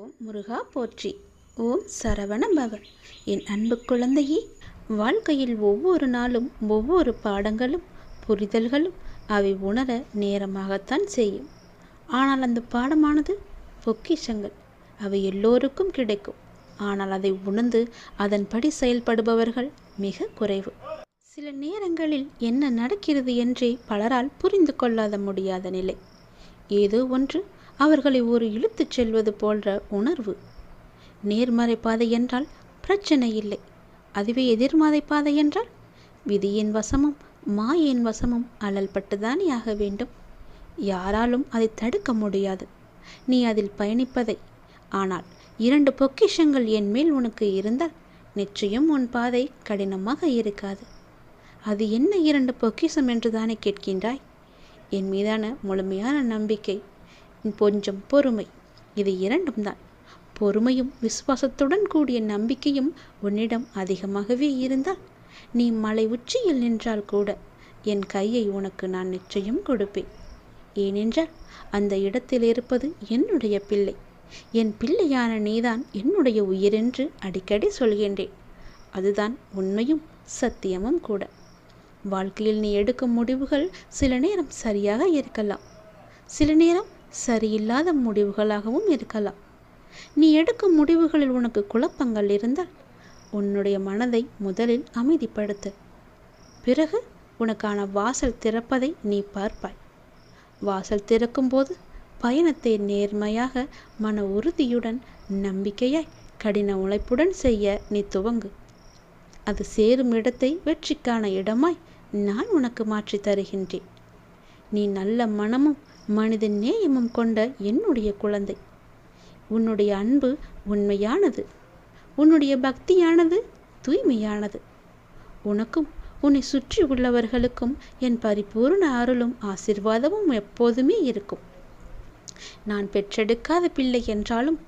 ஓம் முருகா போற்றி. ஓம் சரவண பவ. என் அன்பு குழந்தையே, வாழ்க்கையில் ஒவ்வொரு நாளும் ஒவ்வொரு பாடங்களும் புரிதல்களும் அவை உணர நேரமாகத்தான் செய்யும். ஆனால் அந்த பாடமானது பொக்கிஷங்கள். அவை எல்லோருக்கும் கிடைக்கும். ஆனால் அதை உணர்ந்து அதன்படி செயல்படுபவர்கள் மிக குறைவு. சில நேரங்களில் என்ன நடக்கிறது என்றே பலரால் புரிந்து கொள்ளாத முடியாத நிலை. ஏதோ ஒன்று அவர்களை ஒரு இழுத்துச் செல்வது போன்ற உணர்வு. நேர்மறை பாதை என்றால் பிரச்சனை இல்லை. அதுவே எதிர்மறை பாதை என்றால் விதியின் வசமும் மாயின் வசமும் அழல்பட்டுதானே ஆக வேண்டும். யாராலும் அதை தடுக்க முடியாது, நீ அதில் பயணிப்பதை. ஆனால் 2 பொக்கிஷங்கள் என் மேல் உனக்கு இருந்தால் நிச்சயம் உன் பாதை கடினமாக இருக்காது. அது என்ன 2 பொக்கிஷம் என்று தானே கேட்கின்றாய்? என் மீதான முழுமையான நம்பிக்கை, கொஞ்சம் பொறுமை, இது 2ம் தான். பொறுமையும் விசுவாசத்துடன் கூடிய நம்பிக்கையும் உன்னிடம் அதிகமாகவே இருந்தால் நீ மலை உச்சியில் நின்றால் கூட என் கையை உனக்கு நான் நிச்சயம் கொடுப்பேன். ஏனென்றால் அந்த இடத்தில் இருப்பது என்னுடைய பிள்ளை. என் பிள்ளையான நீதான் என்னுடைய உயிரென்று அடிக்கடி சொல்கின்றேன். அதுதான் உண்மையும் சத்தியமும் கூட. வாழ்க்கையில் நீ எடுக்கும் முடிவுகள் சில நேரம் சரியாக இருக்கலாம், சில நேரம் சரியில்லாத முடிவுகளாகவும் இருக்கலாம். நீ எடுக்கும் முடிவுகளில் உனக்கு குழப்பங்கள் இருந்தால் உன்னுடைய மனதை முதலில் அமைதிப்படுத்து. பிறகு உனக்கான வாசல் திறப்பதை நீ பார்ப்பாய். வாசல் திறக்கும்போது பயணத்தை நேர்மையாக, மன உறுதியுடன், நம்பிக்கையாய், கடின உழைப்புடன் செய்ய நீ துவங்கு. அது சேரும் இடத்தை வெற்றிக்கான இடமாய் நான் உனக்கு மாற்றி தருகின்றேன். நீ நல்ல மனமும் மனித நேயமும் கொண்ட என்னுடைய குழந்தை. உன்னுடைய அன்பு உண்மையானது, உன்னுடைய பக்தியானது தூய்மையானது. உனக்கும் உன்னை சுற்றி உள்ளவர்களுக்கும் என் பரிபூர்ண அருளும் ஆசீர்வாதமும் எப்போதுமே இருக்கும். நான் பெற்றெடுக்காத பிள்ளை என்றாலும்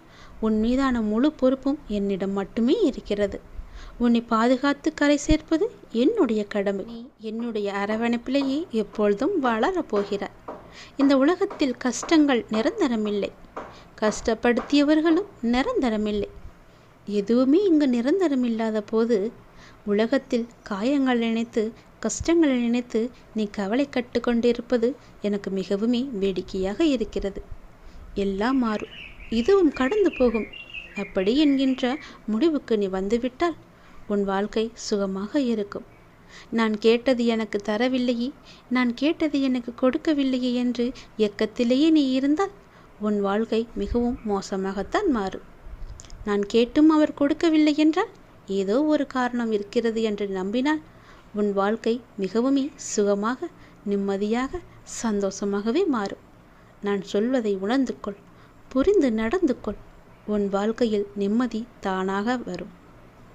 உன் மீதான முழு பொறுப்பும் என்னிடம் மட்டுமே இருக்கிறது. உன்னை பாதுகாத்து கரை சேர்ப்பது என்னுடைய கடமை. நீ என்னுடைய அரவணைப்பிலேயே எப்பொழுதும் வளரப் போகிறாய். இந்த உலகத்தில் கஷ்டங்கள் நிரந்தரமில்லை, கஷ்டப்படுத்தியவர்களும் நிரந்தரமில்லை. எதுவுமே இங்கு நிரந்தரமில்லாத போது உலகத்தில் காயங்கள் நினைத்து, கஷ்டங்களை நினைத்து நீ கவலை கட்டு கொண்டிருப்பது எனக்கு மிகவும் வேடிக்கையாக இருக்கிறது. எல்லாம் மாறும், இதுவும் கடந்து போகும். அப்படி என்கின்ற முடிவுக்கு நீ வந்துவிட்டால் உன் வாழ்க்கை சுகமாக இருக்கும். நான் கேட்டது எனக்கு தரவில்லையே, நான் கேட்டது எனக்கு கொடுக்கவில்லையே என்று எக்கத்திலேயே நீ இருந்தால் உன் வாழ்க்கை மிகவும் மோசமாகத்தான் மாறும். நான் கேட்டும் அவர் கொடுக்கவில்லை என்றால் ஏதோ ஒரு காரணம் இருக்கிறது என்று நம்பினால் உன் வாழ்க்கை மிகவும் சுகமாக, நிம்மதியாக, சந்தோஷமாகவே மாறும். நான் சொல்வதை உணர்ந்து கொள், புரிந்து நடந்து கொள். உன் வாழ்க்கையில் நிம்மதி தானாக வரும்.